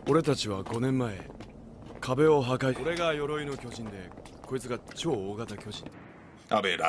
俺たちは5年前壁を破壊。俺が鎧の巨人でこいつが超大型巨人。A ver,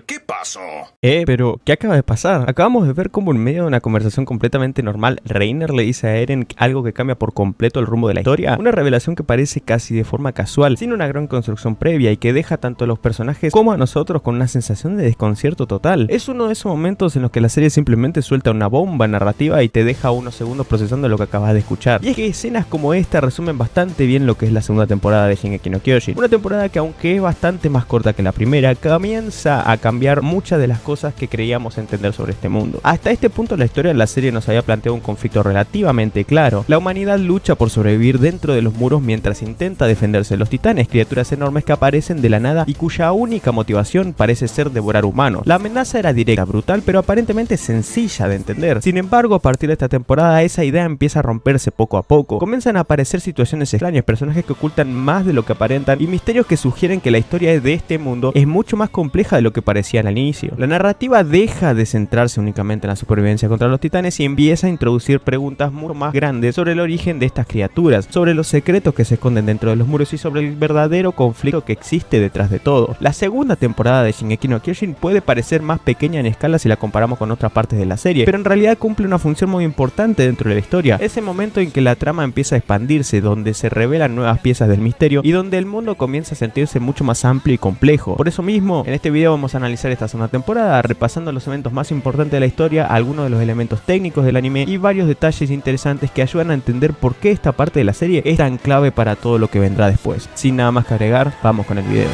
¿qué pasó? Pero ¿qué acaba de pasar? Acabamos de ver cómo en medio de una conversación completamente normal, Reiner le dice a Eren algo que cambia por completo el rumbo de la historia. Una revelación que parece casi de forma casual, sin una gran construcción previa y que deja tanto a los personajes como a nosotros con una sensación de desconcierto total. Es uno de esos momentos en los que la serie simplemente suelta una bomba narrativa y te deja unos segundos procesando lo que acabas de escuchar. Y es que escenas como esta resumen bastante bien lo que es la segunda temporada de Shingeki no Kyojin. Una temporada que, aunque es bastante más corta que la primera, comienza a cambiar muchas de las cosas que creíamos entender sobre este mundo. Hasta este punto la historia de la serie nos había planteado un conflicto relativamente claro. La humanidad lucha por sobrevivir dentro de los muros mientras intenta defenderse de los titanes, criaturas enormes que aparecen de la nada y cuya única motivación parece ser devorar humanos. La amenaza era directa, brutal, pero aparentemente sencilla de entender. Sin embargo, a partir de esta temporada esa idea empieza a romperse poco a poco. Comienzan a aparecer situaciones extrañas, personajes que ocultan más de lo que aparentan y misterios que sugieren que la historia de este mundo es mucho más compleja de lo que parecía al inicio. La narrativa deja de centrarse únicamente en la supervivencia contra los titanes y empieza a introducir preguntas mucho más grandes sobre el origen de estas criaturas, sobre los secretos que se esconden dentro de los muros y sobre el verdadero conflicto que existe detrás de todo. La segunda temporada de Shingeki no Kyojin puede parecer más pequeña en escala si la comparamos con otras partes de la serie, pero en realidad cumple una función muy importante dentro de la historia. Ese momento en que la trama empieza a expandirse, donde se revelan nuevas piezas del misterio y donde el mundo comienza a sentirse mucho más amplio y complejo. Por eso mismo, en este video vamos a analizar esta segunda temporada, repasando los eventos más importantes de la historia, algunos de los elementos técnicos del anime y varios detalles interesantes que ayudan a entender por qué esta parte de la serie es tan clave para todo lo que vendrá después. Sin nada más que agregar, vamos con el video.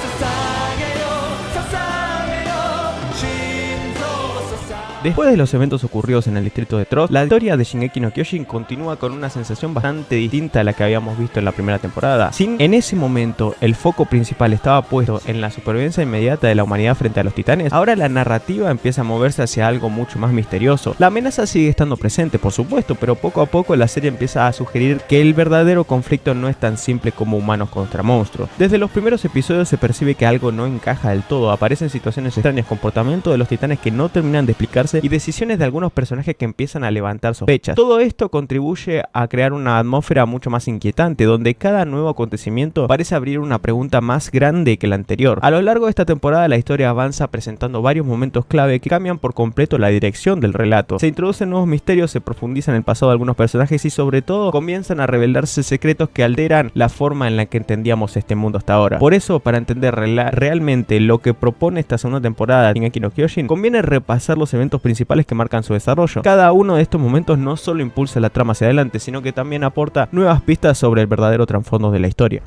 Después de los eventos ocurridos en el distrito de Trost, la historia de Shingeki no Kyojin continúa con una sensación bastante distinta a la que habíamos visto en la primera temporada. En ese momento el foco principal estaba puesto en la supervivencia inmediata de la humanidad frente a los titanes, ahora la narrativa empieza a moverse hacia algo mucho más misterioso. La amenaza sigue estando presente, por supuesto, pero poco a poco la serie empieza a sugerir que el verdadero conflicto no es tan simple como humanos contra monstruos. Desde los primeros episodios se percibe que algo no encaja del todo, aparecen situaciones extrañas, comportamientos de los titanes que no terminan de explicarse y decisiones de algunos personajes que empiezan a levantar sospechas. Todo esto contribuye a crear una atmósfera mucho más inquietante, donde cada nuevo acontecimiento parece abrir una pregunta más grande que la anterior. A lo largo de esta temporada la historia avanza presentando varios momentos clave que cambian por completo la dirección del relato. Se introducen nuevos misterios, se profundiza en el pasado de algunos personajes y sobre todo comienzan a revelarse secretos que alteran la forma en la que entendíamos este mundo hasta ahora. Por eso, para entender realmente lo que propone esta segunda temporada de Shingeki no Kyojin, conviene repasar los eventos principales que marcan su desarrollo. Cada uno de estos momentos no solo impulsa la trama hacia adelante, sino que también aporta nuevas pistas sobre el verdadero trasfondo de la historia.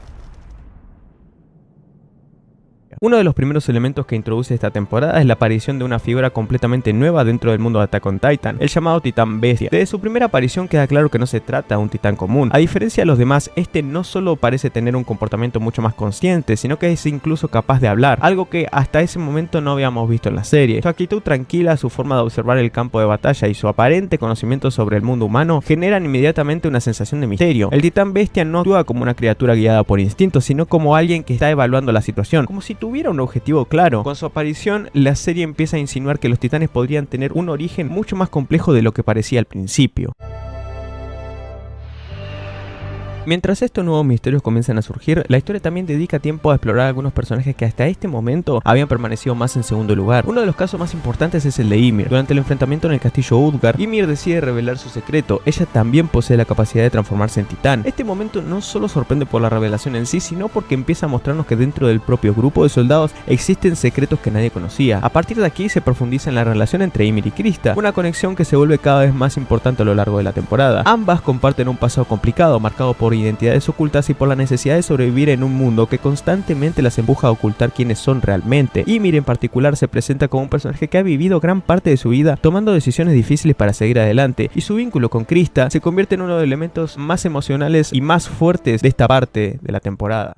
Uno de los primeros elementos que introduce esta temporada es la aparición de una figura completamente nueva dentro del mundo de Attack on Titan, el llamado Titán Bestia. Desde su primera aparición queda claro que no se trata de un titán común. A diferencia de los demás, este no solo parece tener un comportamiento mucho más consciente, sino que es incluso capaz de hablar, algo que hasta ese momento no habíamos visto en la serie. Su actitud tranquila, su forma de observar el campo de batalla y su aparente conocimiento sobre el mundo humano generan inmediatamente una sensación de misterio. El Titán Bestia no actúa como una criatura guiada por instinto, sino como alguien que está evaluando la situación, como si tuviera un objetivo claro. Con su aparición, la serie empieza a insinuar que los titanes podrían tener un origen mucho más complejo de lo que parecía al principio. Mientras estos nuevos misterios comienzan a surgir, la historia también dedica tiempo a explorar algunos personajes que hasta este momento habían permanecido más en segundo lugar. Uno de los casos más importantes es el de Ymir. Durante el enfrentamiento en el castillo Utgard, Ymir decide revelar su secreto. Ella también posee la capacidad de transformarse en titán. Este momento no solo sorprende por la revelación en sí, sino porque empieza a mostrarnos que dentro del propio grupo de soldados existen secretos que nadie conocía. A partir de aquí se profundiza en la relación entre Ymir y Krista, una conexión que se vuelve cada vez más importante a lo largo de la temporada. Ambas comparten un pasado complicado, marcado por identidades ocultas y por la necesidad de sobrevivir en un mundo que constantemente las empuja a ocultar quiénes son realmente. Ymir en particular se presenta como un personaje que ha vivido gran parte de su vida tomando decisiones difíciles para seguir adelante, y su vínculo con Krista se convierte en uno de los elementos más emocionales y más fuertes de esta parte de la temporada.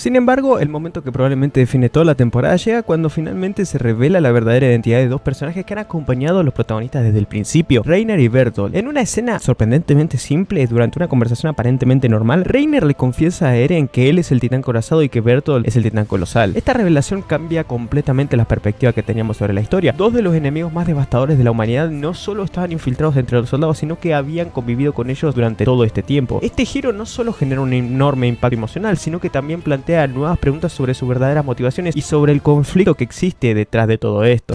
Sin embargo, el momento que probablemente define toda la temporada llega cuando finalmente se revela la verdadera identidad de dos personajes que han acompañado a los protagonistas desde el principio, Reiner y Bertolt. En una escena sorprendentemente simple, durante una conversación aparentemente normal, Reiner le confiesa a Eren que él es el titán corazado y que Bertolt es el titán colosal. Esta revelación cambia completamente la perspectiva que teníamos sobre la historia. Dos de los enemigos más devastadores de la humanidad no solo estaban infiltrados entre los soldados, sino que habían convivido con ellos durante todo este tiempo. Este giro no solo genera un enorme impacto emocional, sino que también plantea nuevas preguntas sobre sus verdaderas motivaciones y sobre el conflicto que existe detrás de todo esto.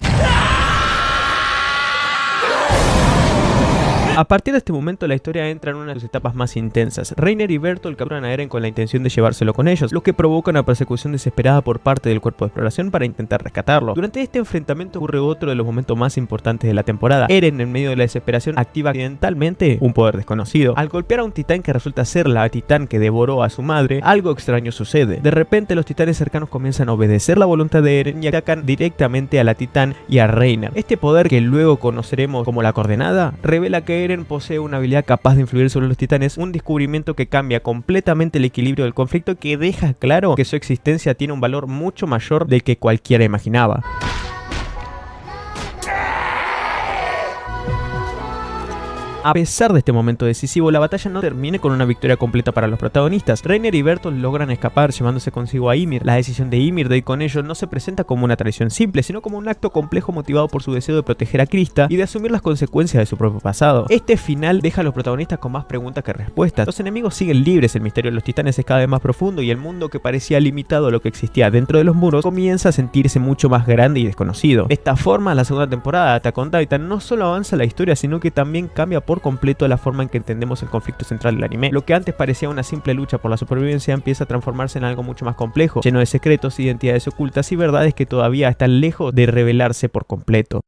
A partir de este momento la historia entra en una de sus etapas más intensas. Reiner y Bertolt capturan a Eren con la intención de llevárselo con ellos, lo que provoca una persecución desesperada por parte del cuerpo de exploración para intentar rescatarlo. Durante este enfrentamiento ocurre otro de los momentos más importantes de la temporada. Eren, en medio de la desesperación, activa accidentalmente un poder desconocido. Al golpear a un titán que resulta ser la titán que devoró a su madre, algo extraño sucede. De repente los titanes cercanos comienzan a obedecer la voluntad de Eren y atacan directamente a la titán y a Reiner. Este poder, que luego conoceremos como la coordenada, revela que Eren posee una habilidad capaz de influir sobre los titanes, un descubrimiento que cambia completamente el equilibrio del conflicto, que deja claro que su existencia tiene un valor mucho mayor del que cualquiera imaginaba. A pesar de este momento decisivo, la batalla no termina con una victoria completa para los protagonistas. Reiner y Bertolt logran escapar llevándose consigo a Ymir. La decisión de Ymir de ir con ellos no se presenta como una traición simple, sino como un acto complejo motivado por su deseo de proteger a Krista y de asumir las consecuencias de su propio pasado. Este final deja a los protagonistas con más preguntas que respuestas. Los enemigos siguen libres, el misterio de los titanes es cada vez más profundo y el mundo que parecía limitado a lo que existía dentro de los muros comienza a sentirse mucho más grande y desconocido. De esta forma, la segunda temporada de Attack on Titan no solo avanza la historia, sino que también cambia por completo la forma en que entendemos el conflicto central del anime. Lo que antes parecía una simple lucha por la supervivencia empieza a transformarse en algo mucho más complejo, lleno de secretos, identidades ocultas y verdades que todavía están lejos de revelarse por completo.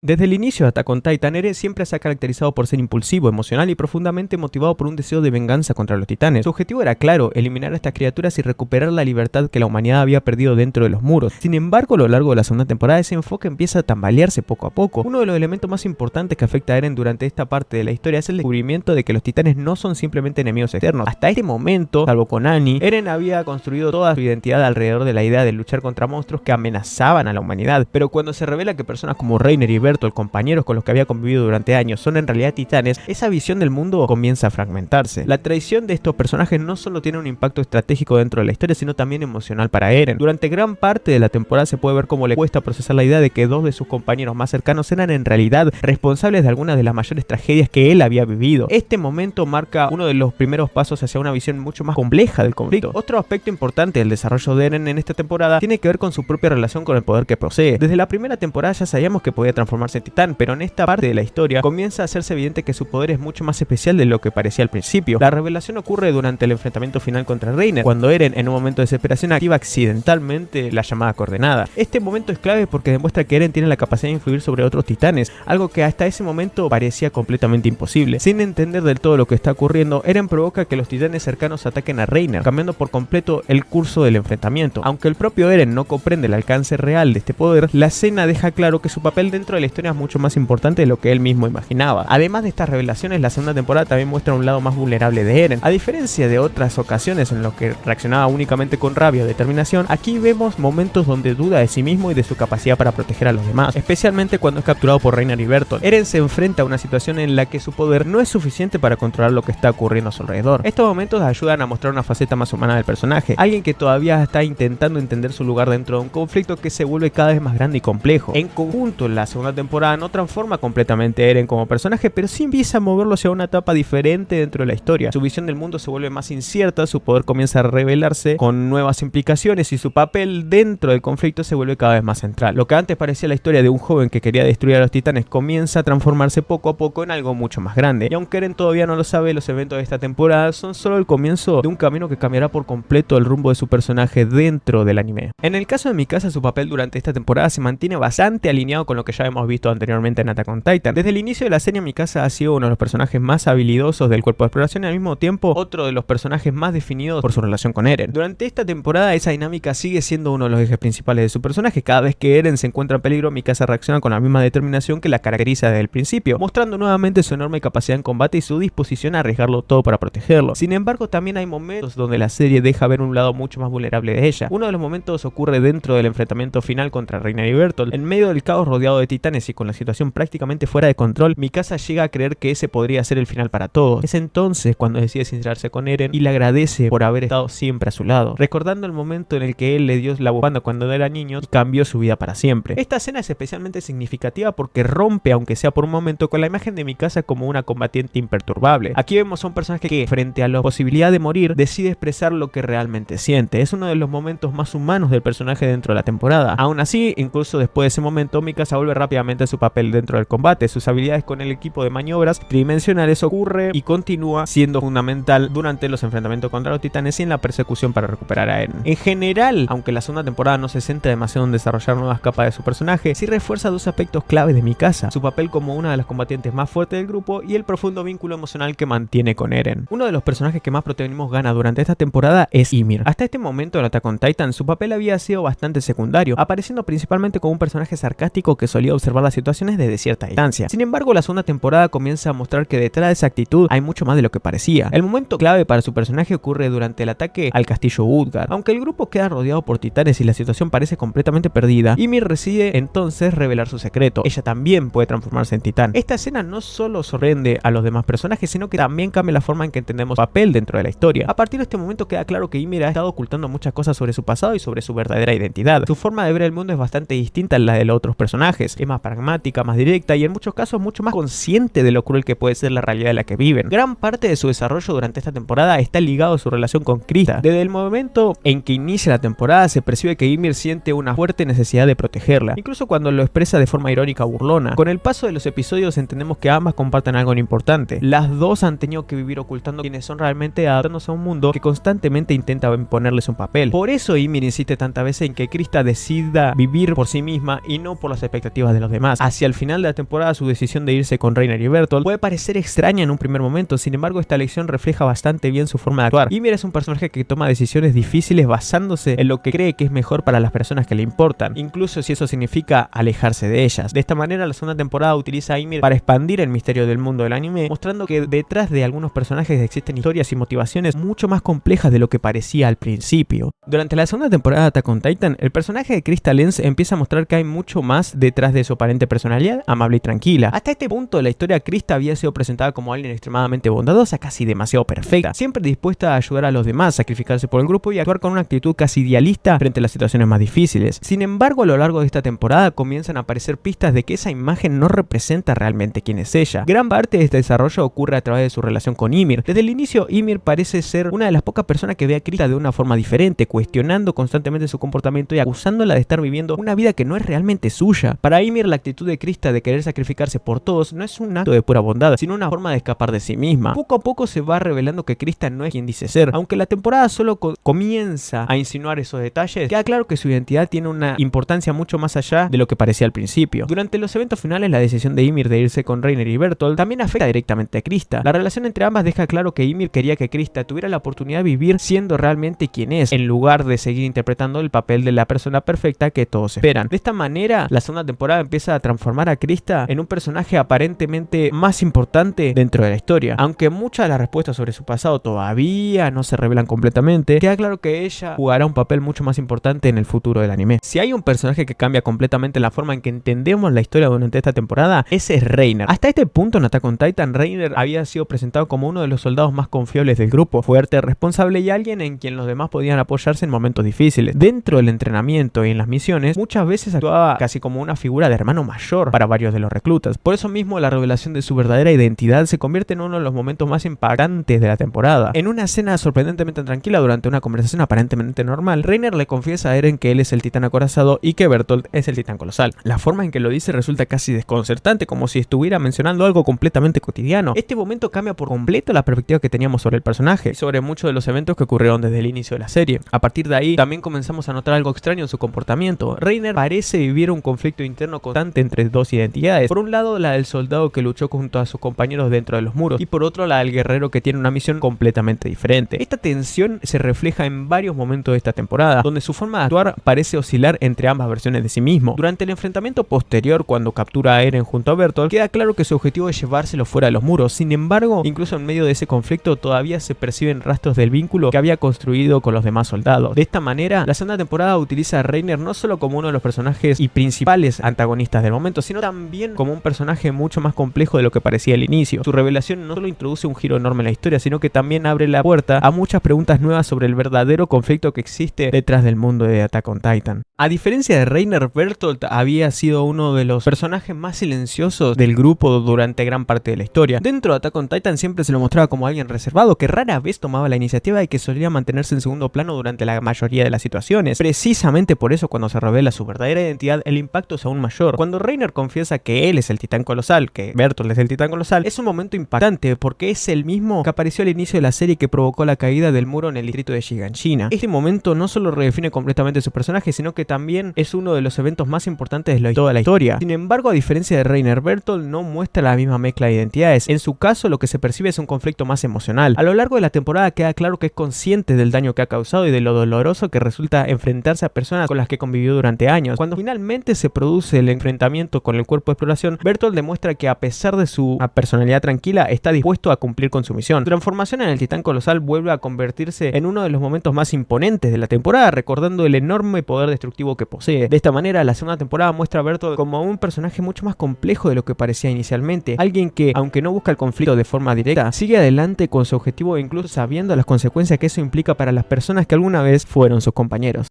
Desde el inicio de Attack on Titan, Eren siempre se ha caracterizado por ser impulsivo, emocional y profundamente motivado por un deseo de venganza contra los titanes. Su objetivo era claro, eliminar a estas criaturas y recuperar la libertad que la humanidad había perdido dentro de los muros. Sin embargo, a lo largo de la segunda temporada ese enfoque empieza a tambalearse poco a poco. Uno de los elementos más importantes que afecta a Eren durante esta parte de la historia es el descubrimiento de que los titanes no son simplemente enemigos externos. Hasta este momento, salvo con Annie, Eren había construido toda su identidad alrededor de la idea de luchar contra monstruos que amenazaban a la humanidad. Pero cuando se revela que personas como Reiner y Bertolt, compañeros con los que había convivido durante años, son en realidad titanes, esa visión del mundo comienza a fragmentarse. La traición de estos personajes no solo tiene un impacto estratégico dentro de la historia, sino también emocional para Eren. Durante gran parte de la temporada se puede ver cómo le cuesta procesar la idea de que dos de sus compañeros más cercanos eran en realidad responsables de algunas de las mayores tragedias que él había vivido. Este momento marca uno de los primeros pasos hacia una visión mucho más compleja del conflicto. Otro aspecto importante del desarrollo de Eren en esta temporada tiene que ver con su propia relación con el poder que posee. Desde la primera temporada ya sabíamos que podía transformarse en titán, pero en esta parte de la historia comienza a hacerse evidente que su poder es mucho más especial de lo que parecía al principio. La revelación ocurre durante el enfrentamiento final contra Reiner, cuando Eren, en un momento de desesperación, activa accidentalmente la llamada coordenada. Este momento es clave porque demuestra que Eren tiene la capacidad de influir sobre otros titanes, algo que hasta ese momento parecía completamente imposible. Sin entender del todo lo que está ocurriendo, Eren provoca que los titanes cercanos ataquen a Reiner, cambiando por completo el curso del enfrentamiento. Aunque el propio Eren no comprende el alcance real de este poder, la escena deja claro que su papel dentro de la historia es mucho más importante de lo que él mismo imaginaba. Además de estas revelaciones, la segunda temporada también muestra un lado más vulnerable de Eren. A diferencia de otras ocasiones en las que reaccionaba únicamente con rabia o determinación, aquí vemos momentos donde duda de sí mismo y de su capacidad para proteger a los demás, especialmente cuando es capturado por Reiner y Bertolt. Eren se enfrenta a una situación en la que su poder no es suficiente para controlar lo que está ocurriendo a su alrededor. Estos momentos ayudan a mostrar una faceta más humana del personaje, alguien que todavía está intentando entender su lugar dentro de un conflicto que se vuelve cada vez más grande y complejo. En conjunto, la segunda temporada no transforma completamente a Eren como personaje, pero sí empieza a moverlo hacia una etapa diferente dentro de la historia. Su visión del mundo se vuelve más incierta, su poder comienza a revelarse con nuevas implicaciones y su papel dentro del conflicto se vuelve cada vez más central. Lo que antes parecía la historia de un joven que quería destruir a los titanes comienza a transformarse poco a poco en algo mucho más grande. Y aunque Eren todavía no lo sabe, los eventos de esta temporada son solo el comienzo de un camino que cambiará por completo el rumbo de su personaje dentro del anime. En el caso de Mikasa, su papel durante esta temporada se mantiene bastante alineado con lo que ya hemos habíamos visto anteriormente en Attack on Titan. Desde el inicio de la serie Mikasa ha sido uno de los personajes más habilidosos del cuerpo de exploración y al mismo tiempo otro de los personajes más definidos por su relación con Eren. Durante esta temporada esa dinámica sigue siendo uno de los ejes principales de su personaje. Cada vez que Eren se encuentra en peligro, Mikasa reacciona con la misma determinación que la caracteriza desde el principio, mostrando nuevamente su enorme capacidad en combate y su disposición a arriesgarlo todo para protegerlo. Sin embargo, también hay momentos donde la serie deja ver un lado mucho más vulnerable de ella. Uno de los momentos ocurre dentro del enfrentamiento final contra Reiner y Bertolt. En medio del caos rodeado de titanes y con la situación prácticamente fuera de control, Mikasa llega a creer que ese podría ser el final para todos. Es entonces cuando decide sincerarse con Eren y le agradece por haber estado siempre a su lado, recordando el momento en el que él le dio la bufanda cuando era niño y cambió su vida para siempre. Esta escena es especialmente significativa porque rompe, aunque sea por un momento, con la imagen de Mikasa como una combatiente imperturbable. Aquí vemos a un personaje que, frente a la posibilidad de morir, decide expresar lo que realmente siente. Es uno de los momentos más humanos del personaje dentro de la temporada. Aún así, incluso después de ese momento, Mikasa vuelve rápidamente a su papel dentro del combate. Sus habilidades con el equipo de maniobras tridimensionales ocurre y continúa siendo fundamental durante los enfrentamientos contra los titanes y en la persecución para recuperar a Eren. En general, aunque la segunda temporada no se centra demasiado en desarrollar nuevas capas de su personaje, sí refuerza dos aspectos claves de Mikasa: su papel como una de las combatientes más fuertes del grupo y el profundo vínculo emocional que mantiene con Eren. Uno de los personajes que más protagonismo gana durante esta temporada es Ymir. Hasta este momento en Attack on Titan, su papel había sido bastante secundario, apareciendo principalmente como un personaje sarcástico que solía observar las situaciones desde cierta distancia. Sin embargo, la segunda temporada comienza a mostrar que detrás de esa actitud hay mucho más de lo que parecía. El momento clave para su personaje ocurre durante el ataque al castillo Utgard. Aunque el grupo queda rodeado por titanes y la situación parece completamente perdida, Ymir decide entonces revelar su secreto. Ella también puede transformarse en titán. Esta escena no solo sorprende a los demás personajes, sino que también cambia la forma en que entendemos su papel dentro de la historia. A partir de este momento queda claro que Ymir ha estado ocultando muchas cosas sobre su pasado y sobre su verdadera identidad. Su forma de ver el mundo es bastante distinta a la de los otros personajes. Es más pragmática, más directa y en muchos casos mucho más consciente de lo cruel que puede ser la realidad en la que viven. Gran parte de su desarrollo durante esta temporada está ligado a su relación con Krista. Desde el momento en que inicia la temporada se percibe que Ymir siente una fuerte necesidad de protegerla, incluso cuando lo expresa de forma irónica o burlona. Con el paso de los episodios entendemos que ambas comparten algo importante. Las dos han tenido que vivir ocultando quienes son realmente, adaptándose a un mundo que constantemente intenta imponerles un papel. Por eso Ymir insiste tantas veces en que Krista decida vivir por sí misma y no por las expectativas de los demás. Hacia el final de la temporada su decisión de irse con Reiner y Bertolt puede parecer extraña en un primer momento, sin embargo esta elección refleja bastante bien su forma de actuar. Ymir es un personaje que toma decisiones difíciles basándose en lo que cree que es mejor para las personas que le importan, incluso si eso significa alejarse de ellas. De esta manera la segunda temporada utiliza a Ymir para expandir el misterio del mundo del anime, mostrando que detrás de algunos personajes existen historias y motivaciones mucho más complejas de lo que parecía al principio. Durante la segunda temporada de Attack on Titan, el personaje de Krista Lenz empieza a mostrar que hay mucho más detrás de su aparente personalidad amable y tranquila. Hasta este punto de la historia, Krista había sido presentada como alguien extremadamente bondadosa, casi demasiado perfecta, siempre dispuesta a ayudar a los demás, sacrificarse por el grupo y actuar con una actitud casi idealista frente a las situaciones más difíciles. Sin embargo, a lo largo de esta temporada comienzan a aparecer pistas de que esa imagen no representa realmente quién es ella. Gran parte de este desarrollo ocurre a través de su relación con Ymir. Desde el inicio, Ymir parece ser una de las pocas personas que ve a Krista de una forma diferente, cuestionando constantemente su comportamiento y acusándola de estar viviendo una vida que no es realmente suya. Para Ymir, la actitud de Krista de querer sacrificarse por todos no es un acto de pura bondad, sino una forma de escapar de sí misma. Poco a poco se va revelando que Krista no es quien dice ser. Aunque la temporada solo comienza a insinuar esos detalles, queda claro que su identidad tiene una importancia mucho más allá de lo que parecía al principio. Durante los eventos finales, la decisión de Ymir de irse con Reiner y Bertolt también afecta directamente a Krista. La relación entre ambas deja claro que Ymir quería que Krista tuviera la oportunidad de vivir siendo realmente quien es, en lugar de seguir interpretando el papel de la persona perfecta que todos esperan. De esta manera, la segunda temporada empieza a transformar a Krista en un personaje aparentemente más importante dentro de la historia. Aunque muchas de las respuestas sobre su pasado todavía no se revelan completamente, queda claro que ella jugará un papel mucho más importante en el futuro del anime. Si hay un personaje que cambia completamente la forma en que entendemos la historia durante esta temporada, ese es Reiner. Hasta este punto en Attack on Titan, Reiner había sido presentado como uno de los soldados más confiables del grupo, fuerte, responsable y alguien en quien los demás podían apoyarse en momentos difíciles. Dentro del entrenamiento y en las misiones, muchas veces actuaba casi como una figura de hermano mayor para varios de los reclutas. Por eso mismo, la revelación de su verdadera identidad se convierte en uno de los momentos más impactantes de la temporada. En una escena sorprendentemente tranquila durante una conversación aparentemente normal, Reiner le confiesa a Eren que él es el titán acorazado y que Bertolt es el titán colosal. La forma en que lo dice resulta casi desconcertante, como si estuviera mencionando algo completamente cotidiano. Este momento cambia por completo la perspectiva que teníamos sobre el personaje y sobre muchos de los eventos que ocurrieron desde el inicio de la serie. A partir de ahí, también comenzamos a notar algo extraño en su comportamiento. Reiner parece vivir un conflicto interno flotante entre dos identidades. Por un lado, la del soldado que luchó junto a sus compañeros dentro de los muros, y por otro, la del guerrero que tiene una misión completamente diferente. Esta tensión se refleja en varios momentos de esta temporada, donde su forma de actuar parece oscilar entre ambas versiones de sí mismo. Durante el enfrentamiento posterior, cuando captura a Eren junto a Bertolt, queda claro que su objetivo es llevárselo fuera de los muros. Sin embargo, incluso en medio de ese conflicto todavía se perciben rastros del vínculo que había construido con los demás soldados. De esta manera, la segunda temporada utiliza a Reiner no solo como uno de los personajes y principales antagonistas del momento, sino también como un personaje mucho más complejo de lo que parecía al inicio. Su revelación no solo introduce un giro enorme en la historia, sino que también abre la puerta a muchas preguntas nuevas sobre el verdadero conflicto que existe detrás del mundo de Attack on Titan. A diferencia de Reiner, Bertolt había sido uno de los personajes más silenciosos del grupo durante gran parte de la historia. Dentro de Attack on Titan siempre se lo mostraba como alguien reservado, que rara vez tomaba la iniciativa y que solía mantenerse en segundo plano durante la mayoría de las situaciones. Precisamente por eso, cuando se revela su verdadera identidad, el impacto es aún mayor. Cuando Reiner confiesa que él es el titán colosal, que Bertolt es el titán colosal, es un momento impactante porque es el mismo que apareció al inicio de la serie que provocó la caída del muro en el distrito de Shiganshina. Este momento no solo redefine completamente su personaje, sino que también es uno de los eventos más importantes de toda la historia. Sin embargo, a diferencia de Reiner, Bertolt no muestra la misma mezcla de identidades. En su caso, lo que se percibe es un conflicto más emocional. A lo largo de la temporada queda claro que es consciente del daño que ha causado y de lo doloroso que resulta enfrentarse a personas con las que convivió durante años. Cuando finalmente se produce el enfrentamiento con el cuerpo de exploración, Bertolt demuestra que a pesar de su personalidad tranquila, está dispuesto a cumplir con su misión. Su transformación en el titán colosal vuelve a convertirse en uno de los momentos más imponentes de la temporada, recordando el enorme poder destructivo que posee. De esta manera, la segunda temporada muestra a Bertolt como un personaje mucho más complejo de lo que parecía inicialmente, alguien que, aunque no busca el conflicto de forma directa, sigue adelante con su objetivo, incluso sabiendo las consecuencias que eso implica para las personas que alguna vez fueron sus compañeros.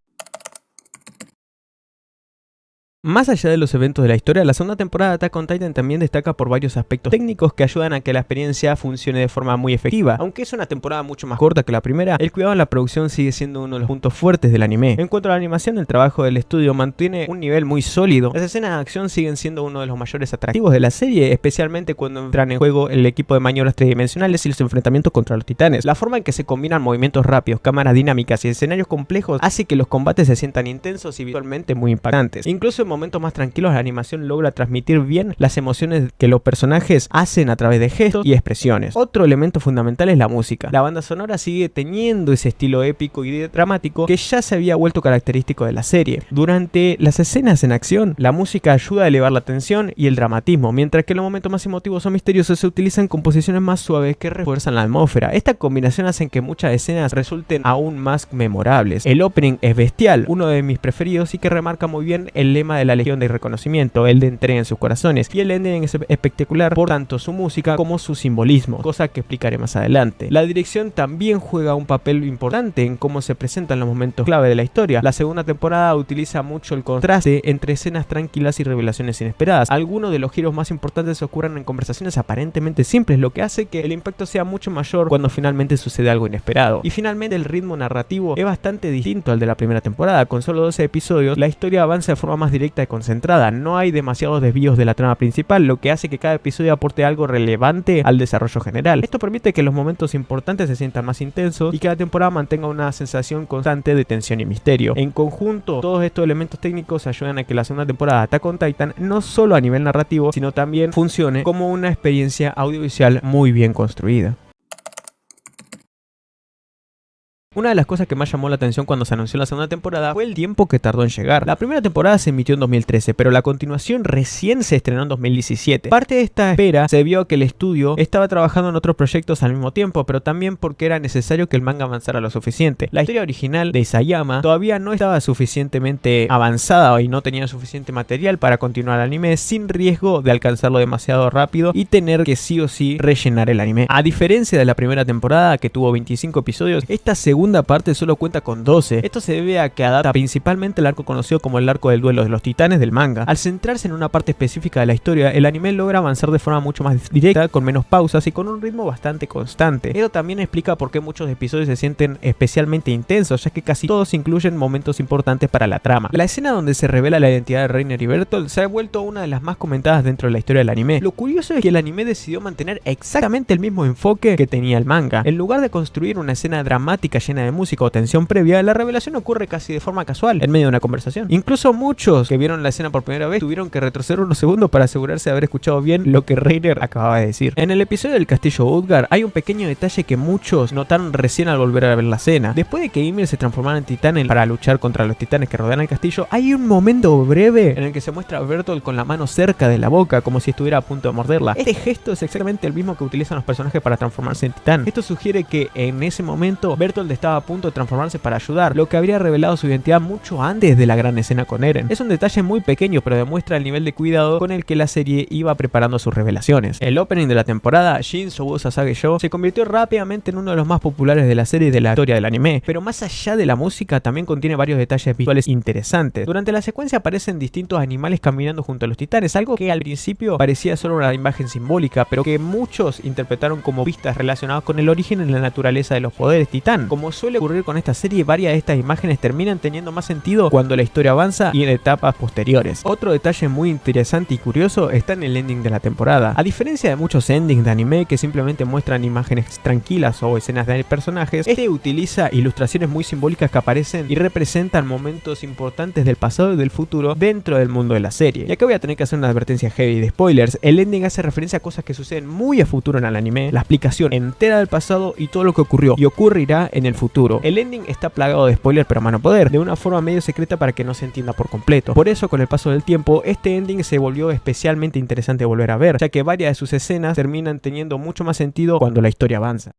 Más allá de los eventos de la historia, la segunda temporada de Attack on Titan también destaca por varios aspectos técnicos que ayudan a que la experiencia funcione de forma muy efectiva. Aunque es una temporada mucho más corta que la primera, el cuidado en la producción sigue siendo uno de los puntos fuertes del anime. En cuanto a la animación, el trabajo del estudio mantiene un nivel muy sólido. Las escenas de acción siguen siendo uno de los mayores atractivos de la serie, especialmente cuando entran en juego el equipo de maniobras tridimensionales y los enfrentamientos contra los titanes. La forma en que se combinan movimientos rápidos, cámaras dinámicas y escenarios complejos hace que los combates se sientan intensos y visualmente muy impactantes. Incluso en momentos más tranquilos, la animación logra transmitir bien las emociones que los personajes hacen a través de gestos y expresiones. Otro elemento fundamental es la música. La banda sonora sigue teniendo ese estilo épico y dramático que ya se había vuelto característico de la serie. Durante las escenas en acción, la música ayuda a elevar la tensión y el dramatismo, mientras que los momentos más emotivos o misteriosos se utilizan composiciones más suaves que refuerzan la atmósfera. Esta combinación hace que muchas escenas resulten aún más memorables. El opening es bestial, uno de mis preferidos, y que remarca muy bien el lema de la Legión de Reconocimiento, el de entrega en sus corazones, y el ending es espectacular por tanto su música como su simbolismo, cosa que explicaré más adelante. La dirección también juega un papel importante en cómo se presentan los momentos clave de la historia. La segunda temporada utiliza mucho el contraste entre escenas tranquilas y revelaciones inesperadas. Algunos de los giros más importantes ocurren en conversaciones aparentemente simples, lo que hace que el impacto sea mucho mayor cuando finalmente sucede algo inesperado. Y finalmente, el ritmo narrativo es bastante distinto al de la primera temporada. Con solo 12 episodios, la historia avanza de forma más directa y concentrada. No hay demasiados desvíos de la trama principal, lo que hace que cada episodio aporte algo relevante al desarrollo general. Esto permite que los momentos importantes se sientan más intensos y que la temporada mantenga una sensación constante de tensión y misterio. En conjunto, todos estos elementos técnicos ayudan a que la segunda temporada de Attack on Titan no solo a nivel narrativo, sino también funcione como una experiencia audiovisual muy bien construida. Una de las cosas que más llamó la atención cuando se anunció la segunda temporada fue el tiempo que tardó en llegar. La primera temporada se emitió en 2013, pero la continuación recién se estrenó en 2017. Parte de esta espera se debió a que el estudio estaba trabajando en otros proyectos al mismo tiempo, pero también porque era necesario que el manga avanzara lo suficiente. La historia original de Isayama todavía no estaba suficientemente avanzada y no tenía suficiente material para continuar el anime sin riesgo de alcanzarlo demasiado rápido y tener que sí o sí rellenar el anime. A diferencia de la primera temporada, que tuvo 25 episodios, esta segunda parte solo cuenta con 12. Esto se debe a que adapta principalmente el arco conocido como el arco del duelo de los titanes del manga. Al centrarse en una parte específica de la historia, el anime logra avanzar de forma mucho más directa, con menos pausas y con un ritmo bastante constante. Esto también explica por qué muchos episodios se sienten especialmente intensos, ya que casi todos incluyen momentos importantes para la trama. La escena donde se revela la identidad de Reiner y Bertolt se ha vuelto una de las más comentadas dentro de la historia del anime. Lo curioso es que el anime decidió mantener exactamente el mismo enfoque que tenía el manga. En lugar de construir una escena dramática llena escena de música o tensión previa, la revelación ocurre casi de forma casual, en medio de una conversación. Incluso muchos que vieron la escena por primera vez tuvieron que retroceder unos segundos para asegurarse de haber escuchado bien lo que Reiner acababa de decir. En el episodio del castillo Utgard hay un pequeño detalle que muchos notaron recién al volver a ver la escena. Después de que Ymir se transformara en titán para luchar contra los titanes que rodean el castillo, hay un momento breve en el que se muestra a Bertolt con la mano cerca de la boca, como si estuviera a punto de morderla. Este gesto es exactamente el mismo que utilizan los personajes para transformarse en titán. Esto sugiere que en ese momento Bertolt estaba a punto de transformarse para ayudar, lo que habría revelado su identidad mucho antes de la gran escena con Eren. Es un detalle muy pequeño, pero demuestra el nivel de cuidado con el que la serie iba preparando sus revelaciones. El opening de la temporada, Shin Sobu Sasage Yo, se convirtió rápidamente en uno de los más populares de la serie y de la historia del anime, pero más allá de la música también contiene varios detalles visuales interesantes. Durante la secuencia aparecen distintos animales caminando junto a los titanes, algo que al principio parecía solo una imagen simbólica, pero que muchos interpretaron como vistas relacionadas con el origen y la naturaleza de los poderes titán. Como suele ocurrir con esta serie, varias de estas imágenes terminan teniendo más sentido cuando la historia avanza y en etapas posteriores. Otro detalle muy interesante y curioso está en el ending de la temporada. A diferencia de muchos endings de anime que simplemente muestran imágenes tranquilas o escenas de personajes, este utiliza ilustraciones muy simbólicas que aparecen y representan momentos importantes del pasado y del futuro dentro del mundo de la serie. Y acá voy a tener que hacer una advertencia heavy de spoilers. El ending hace referencia a cosas que suceden muy a futuro en el anime, la explicación entera del pasado y todo lo que ocurrió y ocurrirá en el futuro. El ending está plagado de spoilers, pero a mano poder, de una forma medio secreta para que no se entienda por completo. Por eso, con el paso del tiempo, este ending se volvió especialmente interesante de volver a ver, ya que varias de sus escenas terminan teniendo mucho más sentido cuando la historia avanza.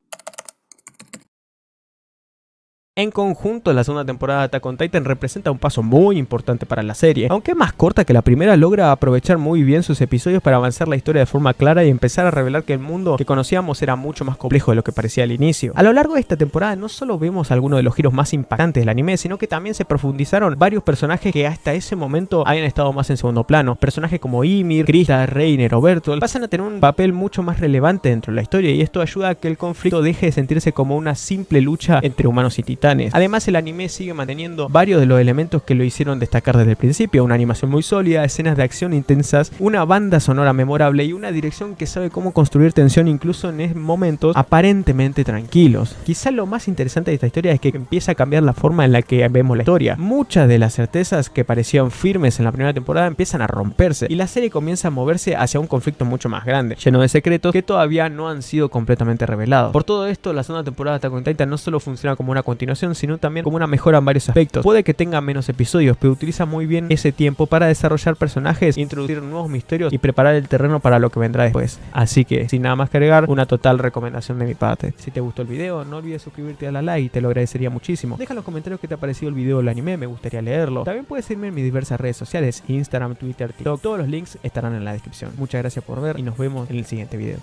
En conjunto, la segunda temporada de Attack on Titan representa un paso muy importante para la serie. Aunque es más corta que la primera, logra aprovechar muy bien sus episodios para avanzar la historia de forma clara y empezar a revelar que el mundo que conocíamos era mucho más complejo de lo que parecía al inicio. A lo largo de esta temporada no solo vemos algunos de los giros más impactantes del anime, sino que también se profundizaron varios personajes que hasta ese momento habían estado más en segundo plano. Personajes como Ymir, Krista, Reiner o Bertolt pasan a tener un papel mucho más relevante dentro de la historia, y esto ayuda a que el conflicto deje de sentirse como una simple lucha entre humanos y titanes. Además, el anime sigue manteniendo varios de los elementos que lo hicieron destacar desde el principio: una animación muy sólida, escenas de acción intensas, una banda sonora memorable y una dirección que sabe cómo construir tensión incluso en momentos aparentemente tranquilos. Quizá lo más interesante de esta historia es que empieza a cambiar la forma en la que vemos la historia. Muchas de las certezas que parecían firmes en la primera temporada empiezan a romperse y la serie comienza a moverse hacia un conflicto mucho más grande, lleno de secretos que todavía no han sido completamente revelados. Por todo esto, la segunda temporada de Attack on Titan no solo funciona como una continuación, sino también como una mejora en varios aspectos. Puede que tenga menos episodios, pero utiliza muy bien ese tiempo para desarrollar personajes, introducir nuevos misterios y preparar el terreno para lo que vendrá después. Así que, sin nada más que agregar, una total recomendación de mi parte. Si te gustó el video, no olvides suscribirte a la like, te lo agradecería muchísimo. Deja en los comentarios qué te ha parecido el video del anime, me gustaría leerlo. También puedes seguirme en mis diversas redes sociales, Instagram, Twitter, TikTok. Todos los links estarán en la descripción. Muchas gracias por ver y nos vemos en el siguiente video.